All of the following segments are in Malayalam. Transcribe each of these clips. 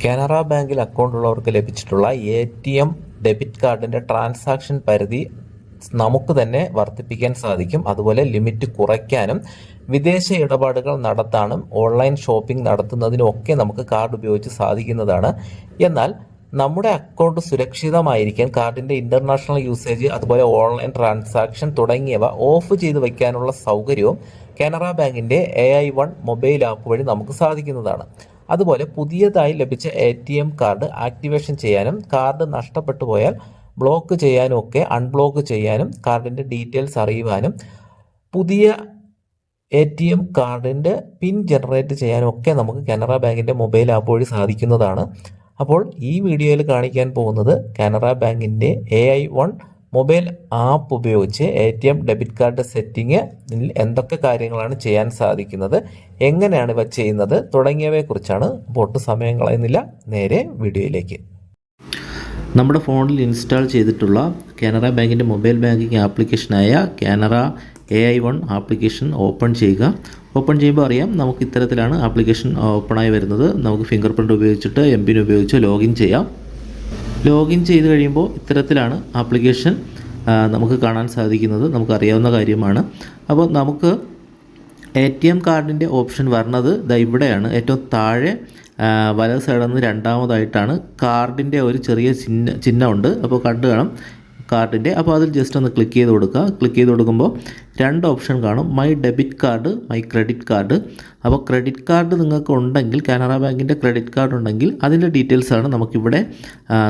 കാനറ ബാങ്കിൽ അക്കൗണ്ടുള്ളവർക്ക് ലഭിച്ചിട്ടുള്ള എ.ടി.എം ഡെബിറ്റ് കാർഡിന്റെ ട്രാൻസാക്ഷൻ പരിധി നമുക്ക് തന്നെ വർദ്ധിപ്പിക്കാൻ സാധിക്കും. അതുപോലെ ലിമിറ്റ് കുറയ്ക്കാനും വിദേശ ഇടപാടുകൾ നടത്താനും ഓൺലൈൻ ഷോപ്പിംഗ് നടത്തുന്നതിനും ഒക്കെ നമുക്ക് കാർഡ് ഉപയോഗിച്ച് സാധിക്കുന്നതാണ്. എന്നാൽ നമ്മുടെ അക്കൗണ്ട് സുരക്ഷിതമായിരിക്കാൻ കാർഡിന്റെ ഇന്റർനാഷണൽ യൂസേജ് അതുപോലെ ഓൺലൈൻ ട്രാൻസാക്ഷൻ തുടങ്ങിയവ ഓഫ് ചെയ്ത് വയ്ക്കാനുള്ള സൗകര്യവും കാനറ ബാങ്കിന്റെ AI1 മൊബൈൽ ആപ്പ് വഴി നമുക്ക് സാധിക്കുന്നതാണ്. അതുപോലെ പുതിയതായി ലഭിച്ച എ.ടി.എം കാർഡ് ആക്ടിവേഷൻ ചെയ്യാനും കാർഡ് നഷ്ടപ്പെട്ടു പോയാൽ ബ്ലോക്ക് ചെയ്യാനും ഒക്കെ അൺബ്ലോക്ക് ചെയ്യാനും കാർഡിന്റെ ഡീറ്റെയിൽസ് അറിയുവാനും പുതിയ എ.ടി.എം കാർഡിന്റെ പിൻ ജനറേറ്റ് ചെയ്യാനും ഒക്കെ നമുക്ക് കാനറ ബാങ്കിന്റെ മൊബൈൽ ആപ്പ് വഴി സാധിക്കുന്നതാണ്. അപ്പോൾ ഈ വീഡിയോയിൽ കാണിക്കാൻ പോകുന്നത് കാനറ ബാങ്കിന്റെ AI1 മൊബൈൽ ആപ്പ് ഉപയോഗിച്ച് എ.ടി.എം ഡെബിറ്റ് കാർഡ് സെറ്റിംഗിൽ എന്തൊക്കെ കാര്യങ്ങളാണ് ചെയ്യാൻ സാധിക്കുന്നത്, എങ്ങനെയാണ് ഇവ ചെയ്യുന്നത് തുടങ്ങിയവയെക്കുറിച്ചാണ്. ഒട്ടും സമയം കളയുന്നില്ല, നേരെ വീഡിയോയിലേക്ക്. നമ്മുടെ ഫോണിൽ ഇൻസ്റ്റാൾ ചെയ്തിട്ടുള്ള കാനറ ബാങ്കിൻ്റെ മൊബൈൽ ബാങ്കിങ് ആപ്ലിക്കേഷനായ കാനറ AI1 ആപ്ലിക്കേഷൻ ഓപ്പൺ ചെയ്യുക. ഓപ്പൺ ചെയ്യുമ്പോൾ അറിയാം നമുക്ക് ഇത്തരത്തിലാണ് ആപ്ലിക്കേഷൻ ഓപ്പണായി വരുന്നത്. നമുക്ക് ഫിംഗർ പ്രിൻ്റ് ഉപയോഗിച്ചിട്ട് MPIN ഉപയോഗിച്ച് ലോഗിൻ ചെയ്യാം. ലോഗിൻ ചെയ്ത് കഴിയുമ്പോൾ ഇത്തരത്തിലാണ് ആപ്ലിക്കേഷൻ നമുക്ക് കാണാൻ സാധിക്കുന്നത്. നമുക്കറിയാവുന്ന കാര്യമാണ്. അപ്പോൾ നമുക്ക് ATM കാർഡിൻ്റെ ഓപ്ഷൻ വരുന്നത് ഇവിടെയാണ്. ഏറ്റവും താഴെ വലത് സൈഡിൽ നിന്ന് രണ്ടാമതായിട്ടാണ് കാർഡിൻ്റെ ഒരു ചെറിയ ചിഹ്നമുണ്ട്. അപ്പോൾ കണ്ടു കാണാം കാർഡിൻ്റെ. അപ്പോൾ അതിൽ ജസ്റ്റ് ഒന്ന് ക്ലിക്ക് ചെയ്ത് കൊടുക്കുക. ക്ലിക്ക് ചെയ്ത് കൊടുക്കുമ്പോൾ രണ്ട് ഓപ്ഷൻ കാണും, my debit card, my credit card. അപ്പോൾ ക്രെഡിറ്റ് കാർഡ് നിങ്ങൾക്ക് ഉണ്ടെങ്കിൽ, കാനറ ബാങ്കിൻ്റെ ക്രെഡിറ്റ് കാർഡ് ഉണ്ടെങ്കിൽ അതിൻ്റെ ഡീറ്റെയിൽസാണ് നമുക്കിവിടെ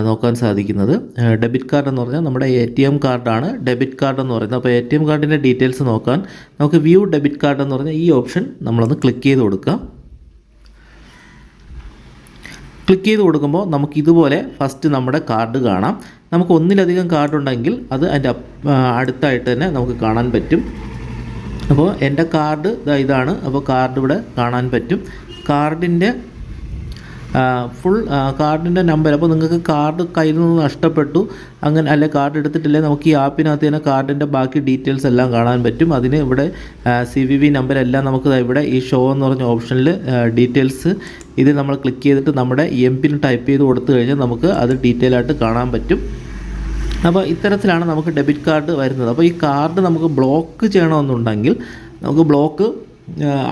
നോക്കാൻ സാധിക്കുന്നത്. ഡെബിറ്റ് കാർഡ് എന്ന് പറഞ്ഞാൽ നമ്മുടെ ATM കാർഡാണ് ഡെബിറ്റ് കാർഡ് എന്ന് പറയുന്നത്. അപ്പോൾ ATM കാർഡിൻ്റെ ഡീറ്റെയിൽസ് നോക്കാൻ നമുക്ക് വ്യൂ ഡെബിറ്റ് കാർഡ് എന്ന് പറഞ്ഞാൽ ഈ ഓപ്ഷൻ നമ്മളൊന്ന് ക്ലിക്ക് ചെയ്ത് കൊടുക്കുക. ക്ലിക്ക് ചെയ്ത് കൊടുക്കുമ്പോൾ നമുക്ക് ഇതുപോലെ ഫസ്റ്റ് നമ്മുടെ കാർഡ് കാണാം. നമുക്ക് ഒന്നിലധികം കാർഡ് ഉണ്ടെങ്കിൽ അത് അതിൻ്റെ അടുത്തായിട്ട് തന്നെ നമുക്ക് കാണാൻ പറ്റും. അപ്പോൾ എൻ്റെ കാർഡ് ഇതാണ്. അപ്പോൾ കാർഡ് ഇവിടെ കാണാൻ പറ്റും. കാർഡിൻ്റെ ഫുൾ കാർഡിൻ്റെ നമ്പർ. അപ്പോൾ നിങ്ങൾക്ക് കാർഡ് കയ്യിൽ നിന്ന് നഷ്ടപ്പെട്ടു അങ്ങനെ അല്ലെ കാർഡ് എടുത്തിട്ടില്ലേ, നമുക്ക് ഈ ആപ്പിനകത്ത് തന്നെ കാർഡിൻ്റെ ബാക്കി ഡീറ്റെയിൽസ് എല്ലാം കാണാൻ പറ്റും. അതിന് ഇവിടെ CVV നമ്പർ എല്ലാം നമുക്ക് ഇവിടെ ഈ ഷോ എന്ന് പറഞ്ഞ ഓപ്ഷനിൽ ഡീറ്റെയിൽസ് ഇത് നമ്മൾ ക്ലിക്ക് ചെയ്തിട്ട് നമ്മുടെ MPIN ടൈപ്പ് ചെയ്ത് കൊടുത്തു കഴിഞ്ഞാൽ നമുക്ക് അത് ഡീറ്റെയിൽ ആയിട്ട് കാണാൻ പറ്റും. അപ്പോൾ ഇത്തരത്തിലാണ് നമുക്ക് ഡെബിറ്റ് കാർഡ് വരുന്നത്. അപ്പോൾ ഈ കാർഡ് നമുക്ക് ബ്ലോക്ക് ചെയ്യണമെന്നുണ്ടെങ്കിൽ നമുക്ക്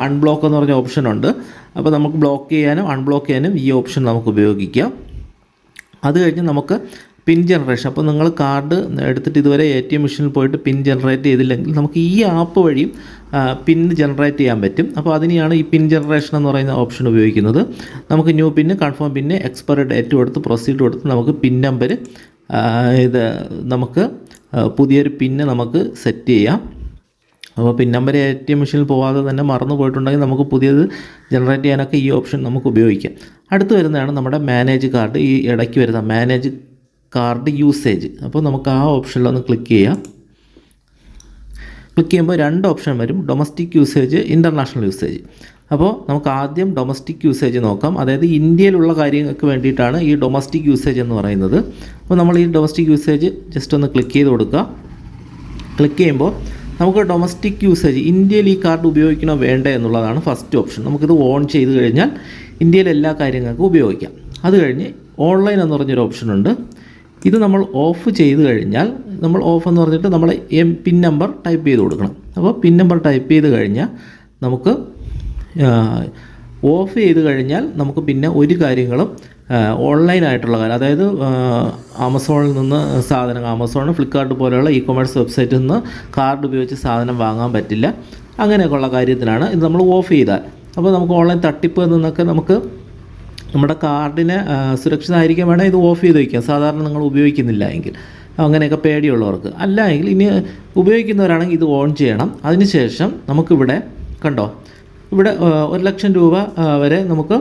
അൺബ്ലോക്ക് എന്ന് പറഞ്ഞ ഓപ്ഷനുണ്ട്. അപ്പോൾ നമുക്ക് ബ്ലോക്ക് ചെയ്യാനും അൺബ്ലോക്ക് ചെയ്യാനും ഈ ഓപ്ഷൻ നമുക്ക് ഉപയോഗിക്കാം. അത് കഴിഞ്ഞ് നമുക്ക് പിൻ ജനറേഷൻ. അപ്പോൾ നിങ്ങൾ കാർഡ് എടുത്തിട്ട് ഇതുവരെ ATM മെഷീനിൽ പോയിട്ട് പിൻ ജനറേറ്റ് ചെയ്തില്ലെങ്കിൽ നമുക്ക് ഈ ആപ്പ് വഴിയും പിൻ ജനറേറ്റ് ചെയ്യാൻ പറ്റും. അപ്പോൾ അതിനെയാണ് ഈ പിൻ ജനറേഷൻ എന്ന് പറയുന്ന ഓപ്ഷൻ ഉപയോഗിക്കുന്നത്. നമുക്ക് ന്യൂ പിന്ന്, കൺഫേം പിന്ന്, എക്സ്പയറി ഡേറ്റ് കൊടുത്ത് പ്രൊസീഡ് കൊടുത്ത് നമുക്ക് പിൻ നമ്പർ നമുക്ക് പുതിയൊരു പിന്ന് നമുക്ക് സെറ്റ് ചെയ്യാം. അപ്പോൾ പിൻ നമ്പർ ATM മെഷീനിൽ പോകാതെ തന്നെ മറന്നു പോയിട്ടുണ്ടെങ്കിൽ നമുക്ക് പുതിയത് ജനറേറ്റ് ചെയ്യാനൊക്കെ ഈ ഓപ്ഷൻ നമുക്ക് ഉപയോഗിക്കാം. അടുത്ത് വരുന്നതാണ് നമ്മുടെ മാനേജ് കാർഡ്. ഈ ഇടയ്ക്ക് വരുന്ന മാനേജ് കാർഡ് യൂസേജ്. അപ്പോൾ നമുക്ക് ആ ഓപ്ഷനിലൊന്ന് ക്ലിക്ക് ചെയ്യാം. ക്ലിക്ക് ചെയ്യുമ്പോൾ രണ്ട് ഓപ്ഷൻ വരും, ഡൊമസ്റ്റിക് യൂസേജ്, ഇൻ്റർനാഷണൽ യൂസേജ്. അപ്പോൾ നമുക്ക് ആദ്യം ഡൊമസ്റ്റിക് യൂസേജ് നോക്കാം. അതായത് ഇന്ത്യയിലുള്ള കാര്യങ്ങൾക്ക് വേണ്ടിയിട്ടാണ് ഈ ഡൊമസ്റ്റിക് യൂസേജ് എന്ന് പറയുന്നത്. അപ്പോൾ നമ്മൾ ഈ ഡൊമസ്റ്റിക് യൂസേജ് ജസ്റ്റ് ഒന്ന് ക്ലിക്ക് ചെയ്ത് കൊടുക്കുക. ക്ലിക്ക് ചെയ്യുമ്പോൾ നമുക്ക് ഡൊമസ്റ്റിക് യൂസേജ് ഇന്ത്യയിൽ ഈ കാർഡ് ഉപയോഗിക്കണോ വേണ്ടേ എന്നുള്ളതാണ് ഫസ്റ്റ് ഓപ്ഷൻ. നമുക്കിത് ഓൺ ചെയ്ത് കഴിഞ്ഞാൽ ഇന്ത്യയിലെ എല്ലാ കാര്യങ്ങൾക്കും ഉപയോഗിക്കാം. അത് കഴിഞ്ഞ് ഓൺലൈൻ എന്ന് പറഞ്ഞൊരു ഓപ്ഷനുണ്ട്. ഇത് നമ്മൾ ഓഫ് ചെയ്ത് കഴിഞ്ഞാൽ, നമ്മൾ ഓഫ് എന്ന് പറഞ്ഞിട്ട് നമ്മൾ പിൻ നമ്പർ ടൈപ്പ് ചെയ്ത് കൊടുക്കണം. അപ്പോൾ പിൻ നമ്പർ ടൈപ്പ് ചെയ്ത് കഴിഞ്ഞാൽ നമുക്ക് ഓഫ് ചെയ്ത് കഴിഞ്ഞാൽ നമുക്ക് പിന്നെ ഒരു കാര്യങ്ങളും ഓൺലൈനായിട്ടുള്ള കാര്യം, അതായത് ആമസോണിൽ നിന്ന് ആമസോൺ, ഫ്ലിപ്കാർട്ട് പോലെയുള്ള ഇ-കൊമേഴ്സ് വെബ്സൈറ്റിൽ നിന്ന് കാർഡ് ഉപയോഗിച്ച് സാധനം വാങ്ങാൻ പറ്റില്ല. അങ്ങനെയൊക്കെയുള്ള കാര്യത്തിനാണ് ഇത് നമ്മൾ ഓഫ് ചെയ്താൽ. അപ്പോൾ നമുക്ക് ഓൺലൈൻ തട്ടിപ്പ് നിന്നൊക്കെ നമുക്ക് നമ്മുടെ കാർഡിനെ സുരക്ഷിതമായിരിക്കാൻ വേണം ഇത് ഓഫ് ചെയ്ത് വയ്ക്കാം. സാധാരണ നിങ്ങൾ ഉപയോഗിക്കുന്നില്ല എങ്കിൽ, അങ്ങനെയൊക്കെ പേടിയുള്ളവർക്ക്. അല്ല എങ്കിൽ ഇനി ഉപയോഗിക്കുന്നവരാണെങ്കിൽ ഇത് ഓൺ ചെയ്യണം. അതിനുശേഷം നമുക്കിവിടെ കണ്ടോ, ഇവിടെ 1,00,000 രൂപ വരെ നമുക്ക്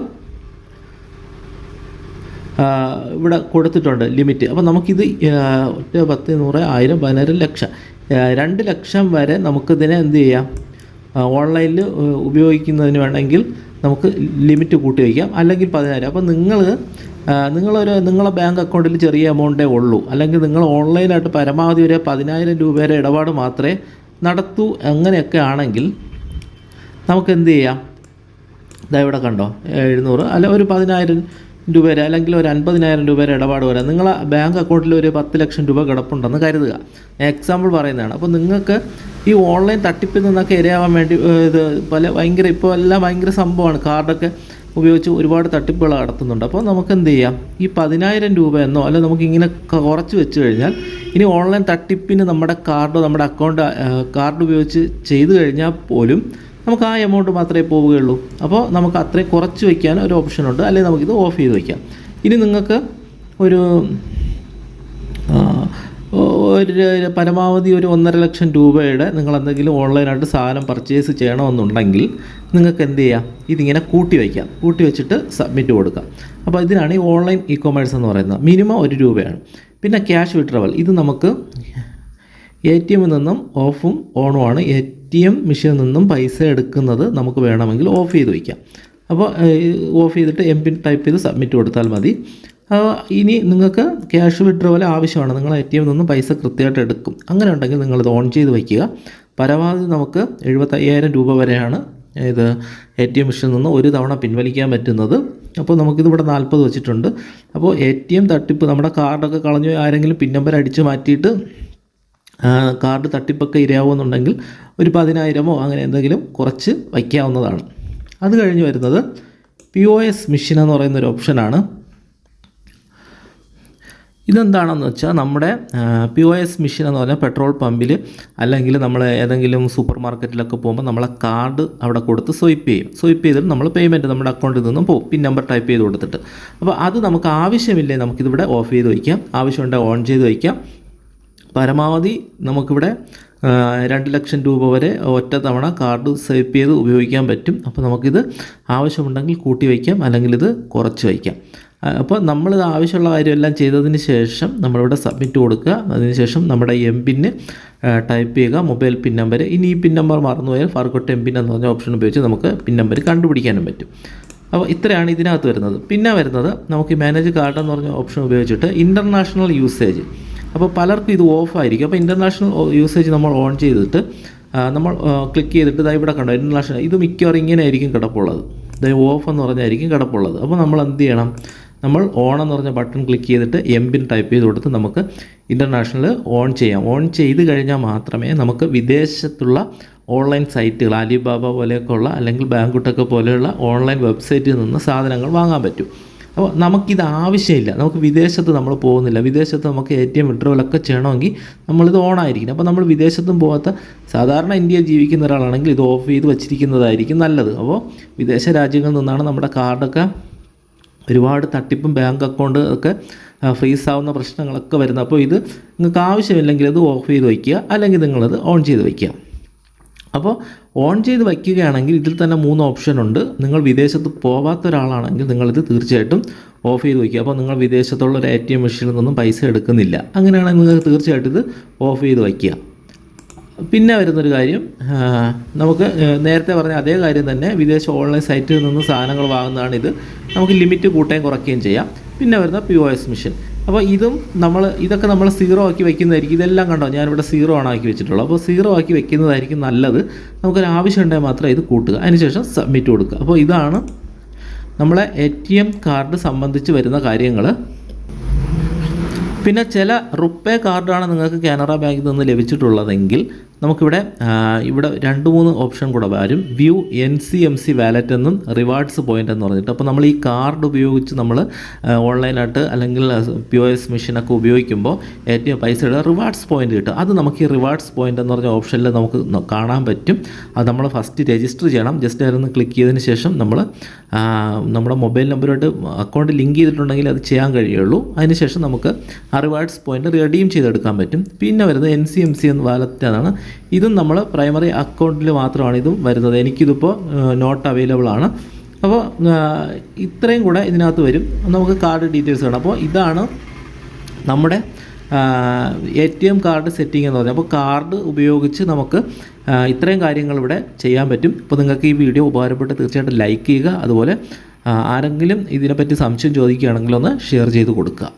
ഇവിടെ കൊടുത്തിട്ടുണ്ട് ലിമിറ്റ്. അപ്പോൾ നമുക്കിത് 10, 100, 1000, 10,000, ലക്ഷം, 2 ലക്ഷം വരെ നമുക്കിതിനെ എന്ത് ചെയ്യാം, ഓൺലൈനിൽ ഉപയോഗിക്കുന്നതിന് വേണമെങ്കിൽ നമുക്ക് ലിമിറ്റ് കൂട്ടി വയ്ക്കാം. അല്ലെങ്കിൽ 10,000. അപ്പോൾ നിങ്ങളെ ബാങ്ക് അക്കൗണ്ടിൽ ചെറിയ എമൗണ്ടേ ഉള്ളൂ, അല്ലെങ്കിൽ നിങ്ങൾ ഓൺലൈനായിട്ട് പരമാവധി ഒരു 10,000 രൂപ വരെ ഇടപാട് മാത്രമേ നടത്തൂ, അങ്ങനെയൊക്കെ ആണെങ്കിൽ നമുക്ക് എന്ത് ചെയ്യാം, ഇവിടെ കണ്ടോ 700 അല്ല ഒരു 10,000 രൂപ വരെ അല്ലെങ്കിൽ ഒരു 50,000 രൂപ വരെ ഇടപാട് വരാം. നിങ്ങളെ ബാങ്ക് അക്കൗണ്ടിൽ ഒരു 10 ലക്ഷം രൂപ കിടപ്പുണ്ടെന്ന് കരുതുക. എക്സാമ്പിൾ പറയുന്നതാണ്. അപ്പോൾ നിങ്ങൾക്ക് ഈ ഓൺലൈൻ തട്ടിപ്പിൽ നിന്നൊക്കെ ഇരയാവാൻ വേണ്ടി ഇത് ഭയങ്കര ഇപ്പോൾ എല്ലാം ഭയങ്കര സംഭവമാണ്. കാർഡൊക്കെ ഉപയോഗിച്ച് ഒരുപാട് തട്ടിപ്പുകൾ നടത്തുന്നുണ്ട്. അപ്പോൾ നമുക്ക് എന്ത് ചെയ്യാം, ഈ 10,000 രൂപ എന്നോ അല്ലെങ്കിൽ നമുക്കിങ്ങനെ കുറച്ച് വെച്ച് കഴിഞ്ഞാൽ ഇനി ഓൺലൈൻ തട്ടിപ്പിന് നമ്മുടെ കാർഡോ നമ്മുടെ കാർഡ് ഉപയോഗിച്ച് ചെയ്തു കഴിഞ്ഞാൽ പോലും നമുക്ക് ആ എമൗണ്ട് മാത്രമേ പോവുകയുള്ളൂ. അപ്പോൾ നമുക്ക് അത്രയും കുറച്ച് വയ്ക്കാൻ ഒരു ഓപ്ഷനുണ്ട്, അല്ലെങ്കിൽ നമുക്കിത് ഓഫ് ചെയ്ത് വയ്ക്കാം. ഇനി നിങ്ങൾക്ക് ഒരു പരമാവധി ഒരു 1.5 ലക്ഷം രൂപയുടെ നിങ്ങൾ എന്തെങ്കിലും ഓൺലൈനായിട്ട് സാധനം പർച്ചേസ് ചെയ്യണമെന്നുണ്ടെങ്കിൽ നിങ്ങൾക്ക് എന്ത് ചെയ്യാം, ഇതിങ്ങനെ കൂട്ടി വെച്ചിട്ട് സബ്മിറ്റ് കൊടുക്കാം. അപ്പോൾ ഇതിനാണ് ഈ ഓൺലൈൻ ഇ കൊമേഴ്സ് എന്ന് പറയുന്നത്. മിനിമം 1 രൂപയാണ്. പിന്നെ ക്യാഷ് വിഡ്രോവൽ, ഇത് നമുക്ക് ATM നിന്നും ഓഫും ഓണുമാണ്. ATM മെഷീനിൽ നിന്നും പൈസ എടുക്കുന്നത് നമുക്ക് വേണമെങ്കിൽ ഓഫ് ചെയ്ത് വയ്ക്കാം. അപ്പോൾ ഓഫ് ചെയ്തിട്ട് MPIN ടൈപ്പ് ചെയ്ത് സബ്മിറ്റ് കൊടുത്താൽ മതി. ഇനി നിങ്ങൾക്ക് ക്യാഷ് വിഡ്രോവൽ ആവശ്യമാണ്, നിങ്ങൾ ATM നിന്നും പൈസ കൃത്യമായിട്ട് എടുക്കും, അങ്ങനെ ഉണ്ടെങ്കിൽ നിങ്ങളിത് ഓൺ ചെയ്ത് വയ്ക്കുക. പരമാവധി നമുക്ക് 75,000 രൂപ വരെയാണ് ഇത് ATM മെഷീനിൽ നിന്ന് ഒരു തവണ പിൻവലിക്കാൻ പറ്റുന്നത്. അപ്പോൾ നമുക്കിതിവിടെ 40 വെച്ചിട്ടുണ്ട്. അപ്പോൾ ATM തട്ടിപ്പ്, നമ്മുടെ കാർഡൊക്കെ കളഞ്ഞു ആരെങ്കിലും പിൻ നമ്പർ അടിച്ച് മാറ്റിയിട്ട് കാർഡ് തട്ടിപ്പൊക്കെ ഇരയാവുന്നുണ്ടെങ്കിൽ ഒരു 10,000 അങ്ങനെ എന്തെങ്കിലും കുറച്ച് വയ്ക്കാവുന്നതാണ്. അത് കഴിഞ്ഞ് വരുന്നത് POS മെഷീൻ എന്ന് പറയുന്നൊരു ഓപ്ഷനാണ്. ഇതെന്താണെന്ന് വെച്ചാൽ നമ്മുടെ POS മെഷീൻ എന്ന് പറഞ്ഞാൽ പെട്രോൾ പമ്പിൽ അല്ലെങ്കിൽ നമ്മൾ ഏതെങ്കിലും സൂപ്പർ മാർക്കറ്റിലൊക്കെ പോകുമ്പോൾ നമ്മളെ കാർഡ് അവിടെ കൊടുത്ത് സ്വൈപ്പ് ചെയ്തിട്ട് നമ്മൾ പേയ്മെൻറ്റ് നമ്മുടെ അക്കൗണ്ടിൽ നിന്നും പോകും, പിൻ നമ്പർ ടൈപ്പ് ചെയ്ത് കൊടുത്തിട്ട്. അപ്പോൾ അത് നമുക്ക് ആവശ്യമില്ലേ, നമുക്കിതിവിടെ ഓഫ് ചെയ്ത് വയ്ക്കാം, ആവശ്യമുണ്ടെങ്കിൽ ഓൺ ചെയ്ത് വയ്ക്കാം. പരമാവധി നമുക്കിവിടെ 2 ലക്ഷം രൂപ വരെ ഒറ്റ തവണ കാർഡ് സ്വൈപ്പ് ചെയ്ത് ഉപയോഗിക്കാൻ പറ്റും. അപ്പോൾ നമുക്കിത് ആവശ്യമുണ്ടെങ്കിൽ കൂട്ടി വയ്ക്കാം, അല്ലെങ്കിൽ ഇത് കുറച്ച് വയ്ക്കാം. അപ്പോൾ നമ്മളിത് ആവശ്യമുള്ള കാര്യമെല്ലാം ചെയ്തതിന് ശേഷം നമ്മളിവിടെ സബ്മിറ്റ് കൊടുക്കുക. അതിനുശേഷം നമ്മുടെ MPIN ടൈപ്പ് ചെയ്യുക, മൊബൈൽ പിൻ നമ്പർ. ഇനി ഈ പിൻ നമ്പർ മറന്നുപോയാൽ ഫർഗോട്ട് MPIN എന്ന് പറഞ്ഞ ഓപ്ഷൻ ഉപയോഗിച്ച് നമുക്ക് പിൻ നമ്പർ കണ്ടുപിടിക്കാനും പറ്റും. അപ്പോൾ ഇത്രയാണ് ഇതിനകത്ത് വരുന്നത്. പിന്നെ വരുന്നത് നമുക്ക് മാനേജ് കാർഡ് എന്ന് പറഞ്ഞ ഓപ്ഷൻ ഉപയോഗിച്ചിട്ട് ഇൻ്റർനാഷണൽ യൂസേജ്. അപ്പോൾ പലർക്കും ഇത് ഓഫായിരിക്കും. അപ്പോൾ ഇൻ്റർനാഷണൽ യൂസേജ് നമ്മൾ ഓൺ ചെയ്തിട്ട് നമ്മൾ ക്ലിക്ക് ചെയ്തിട്ട് ഇതാ ഇവിടെ കണ്ടോ ഇൻ്റർനാഷണൽ, ഇത് മിക്കവാറും ഇങ്ങനെ ആയിരിക്കും കിടപ്പുള്ളത്, ഇതായത് ഓഫ് എന്ന് പറഞ്ഞായിരിക്കും കിടപ്പുള്ളത്. അപ്പോൾ നമ്മൾ എന്ത് ചെയ്യണം, നമ്മൾ ഓൺ എന്ന് പറഞ്ഞ ബട്ടൺ ക്ലിക്ക് ചെയ്തിട്ട് MPIN ടൈപ്പ് ചെയ്ത് കൊടുത്ത് നമുക്ക് ഇൻ്റർനാഷണൽ ഓൺ ചെയ്യാം. ഓൺ ചെയ്ത് കഴിഞ്ഞാൽ മാത്രമേ നമുക്ക് വിദേശത്തുള്ള ഓൺലൈൻ സൈറ്റുകൾ, അലിബാബ പോലെയൊക്കെയുള്ള അല്ലെങ്കിൽ ബാങ്കുട്ടൊക്കെ പോലെയുള്ള ഓൺലൈൻ വെബ്സൈറ്റിൽ നിന്ന് സാധനങ്ങൾ വാങ്ങാൻ പറ്റും. അപ്പോൾ നമുക്കിത് ആവശ്യമില്ല, നമുക്ക് വിദേശത്ത് നമ്മൾ പോകുന്നില്ല, വിദേശത്ത് നമുക്ക് ATM വിഡ്രോവലൊക്കെ ചെയ്യണമെങ്കിൽ നമ്മളിത് ഓണായിരിക്കണം. അപ്പോൾ നമ്മൾ വിദേശത്തും പോകാത്ത സാധാരണ ഇന്ത്യയിൽ ജീവിക്കുന്ന ഒരാളാണെങ്കിൽ ഇത് ഓഫ് ചെയ്ത് വച്ചിരിക്കുന്നതായിരിക്കും നല്ലത്. അപ്പോൾ വിദേശ രാജ്യങ്ങളിൽ നിന്നാണ് നമ്മുടെ കാർഡൊക്കെ ഒരുപാട് തട്ടിപ്പും ബാങ്ക് അക്കൗണ്ട് ഒക്കെ ഫ്രീസ് ആവുന്ന പ്രശ്നങ്ങളൊക്കെ വരുന്നത്. അപ്പോൾ ഇത് നിങ്ങൾക്ക് ആവശ്യമില്ലെങ്കിൽ ഇത് ഓഫ് ചെയ്ത് വയ്ക്കുക, അല്ലെങ്കിൽ നിങ്ങളത് ഓൺ ചെയ്ത് വയ്ക്കുക. അപ്പോൾ ഓൺ ചെയ്ത് വയ്ക്കുകയാണെങ്കിൽ ഇതിൽ തന്നെ 3 ഓപ്ഷൻ ഉണ്ട്. നിങ്ങൾ വിദേശത്ത് പോകാത്ത ഒരാളാണെങ്കിൽ നിങ്ങളിത് തീർച്ചയായിട്ടും ഓഫ് ചെയ്ത് വയ്ക്കുക. അപ്പോൾ നിങ്ങൾ വിദേശത്തുള്ള ഒരു ATM മെഷീനിൽ നിന്നും പൈസ എടുക്കുന്നില്ല, അങ്ങനെയാണെങ്കിൽ നിങ്ങൾക്ക് തീർച്ചയായിട്ടും ഇത് ഓഫ് ചെയ്ത് വയ്ക്കുക. പിന്നെ വരുന്നൊരു കാര്യം, നമുക്ക് നേരത്തെ പറഞ്ഞ അതേ കാര്യം തന്നെ വിദേശ ഓൺലൈൻ സൈറ്റിൽ നിന്ന് സാധനങ്ങൾ വാങ്ങുന്നതാണിത്. നമുക്ക് ലിമിറ്റ് കൂട്ടുകയും കുറയ്ക്കുകയും ചെയ്യാം. പിന്നെ വരുന്ന POS മെഷീൻ. അപ്പോൾ ഇതൊക്കെ നമ്മൾ 0 ആക്കി വയ്ക്കുന്നതായിരിക്കും. ഇതെല്ലാം കണ്ടോ ഞാനിവിടെ 0 ആണ് ആക്കി വെച്ചിട്ടുള്ളത്. അപ്പോൾ 0 ആക്കി വെക്കുന്നതായിരിക്കും നല്ലത്. നമുക്കൊരു ആവശ്യമുണ്ടെങ്കിൽ മാത്രം ഇത് കൂട്ടുക, അതിനുശേഷം സബ്മിറ്റ് കൊടുക്കുക. അപ്പോൾ ഇതാണ് നമ്മളെ ATM കാർഡ് സംബന്ധിച്ച് വരുന്ന കാര്യങ്ങൾ. പിന്നെ ചില റുപ്പേ കാർഡാണ് നിങ്ങൾക്ക് കാനറ ബാങ്കിൽ നിന്ന് ലഭിച്ചിട്ടുള്ളതെങ്കിൽ നമുക്കിവിടെ 2-3 ഓപ്ഷൻ കൂടെ വരും. വ്യൂ NCMC വാലറ്റ് എന്നും റിവാർഡ്സ് പോയിൻ്റ് എന്ന് പറഞ്ഞിട്ട്. അപ്പോൾ നമ്മൾ ഈ കാർഡ് ഉപയോഗിച്ച് നമ്മൾ ഓൺലൈനായിട്ട് അല്ലെങ്കിൽ POS മെഷീനൊക്കെ ഉപയോഗിക്കുമ്പോൾ ATM പൈസയുടെ റിവാർഡ്സ് പോയിൻ്റ് കിട്ടും. അത് നമുക്ക് ഈ റിവാർഡ്സ് പോയിൻ്റ് എന്ന് പറഞ്ഞ ഓപ്ഷനിൽ നമുക്ക് കാണാൻ പറ്റും. അത് നമ്മൾ ഫസ്റ്റ് രജിസ്റ്റർ ചെയ്യണം. ജസ്റ്റ് അതിലൊന്ന് ക്ലിക്ക് ചെയ്തതിന് ശേഷം നമ്മൾ നമ്മുടെ മൊബൈൽ നമ്പറുമായിട്ട് അക്കൗണ്ട് ലിങ്ക് ചെയ്തിട്ടുണ്ടെങ്കിൽ അത് ചെയ്യാൻ കഴിയുള്ളൂ. അതിനുശേഷം നമുക്ക് ആ റിവാർഡ്സ് പോയിൻ്റ് റിഡീം ചെയ്തെടുക്കാൻ പറ്റും. പിന്നെ വരുന്നത് NCMC എന്ന വാലറ്റാണ്. ഇതും നമ്മൾ പ്രൈമറി അക്കൗണ്ടിൽ മാത്രമാണ് ഇതും വരുന്നത്. എനിക്കിതിപ്പോൾ നോട്ട് അവൈലബിൾ ആണ്. അപ്പോൾ ഇത്രയും കൂടെ ഇതിനകത്ത് വരും. നമുക്ക് കാർഡ് ഡീറ്റെയിൽസ് വേണം. അപ്പോൾ ഇതാണ് നമ്മുടെ ATM കാർഡ് സെറ്റിംഗ് എന്ന് പറഞ്ഞാൽ. അപ്പോൾ കാർഡ് ഉപയോഗിച്ച് നമുക്ക് ഇത്രയും കാര്യങ്ങൾ ഇവിടെ ചെയ്യാൻ പറ്റും. അപ്പോൾ നിങ്ങൾക്ക് ഈ വീഡിയോ ഉപകാരപ്പെട്ട് തീർച്ചയായിട്ടും ലൈക്ക് ചെയ്യുക. അതുപോലെ ആരെങ്കിലും ഇതിനെപ്പറ്റി സംശയം ചോദിക്കുകയാണെങ്കിൽ ഒന്ന് ഷെയർ ചെയ്ത് കൊടുക്കുക.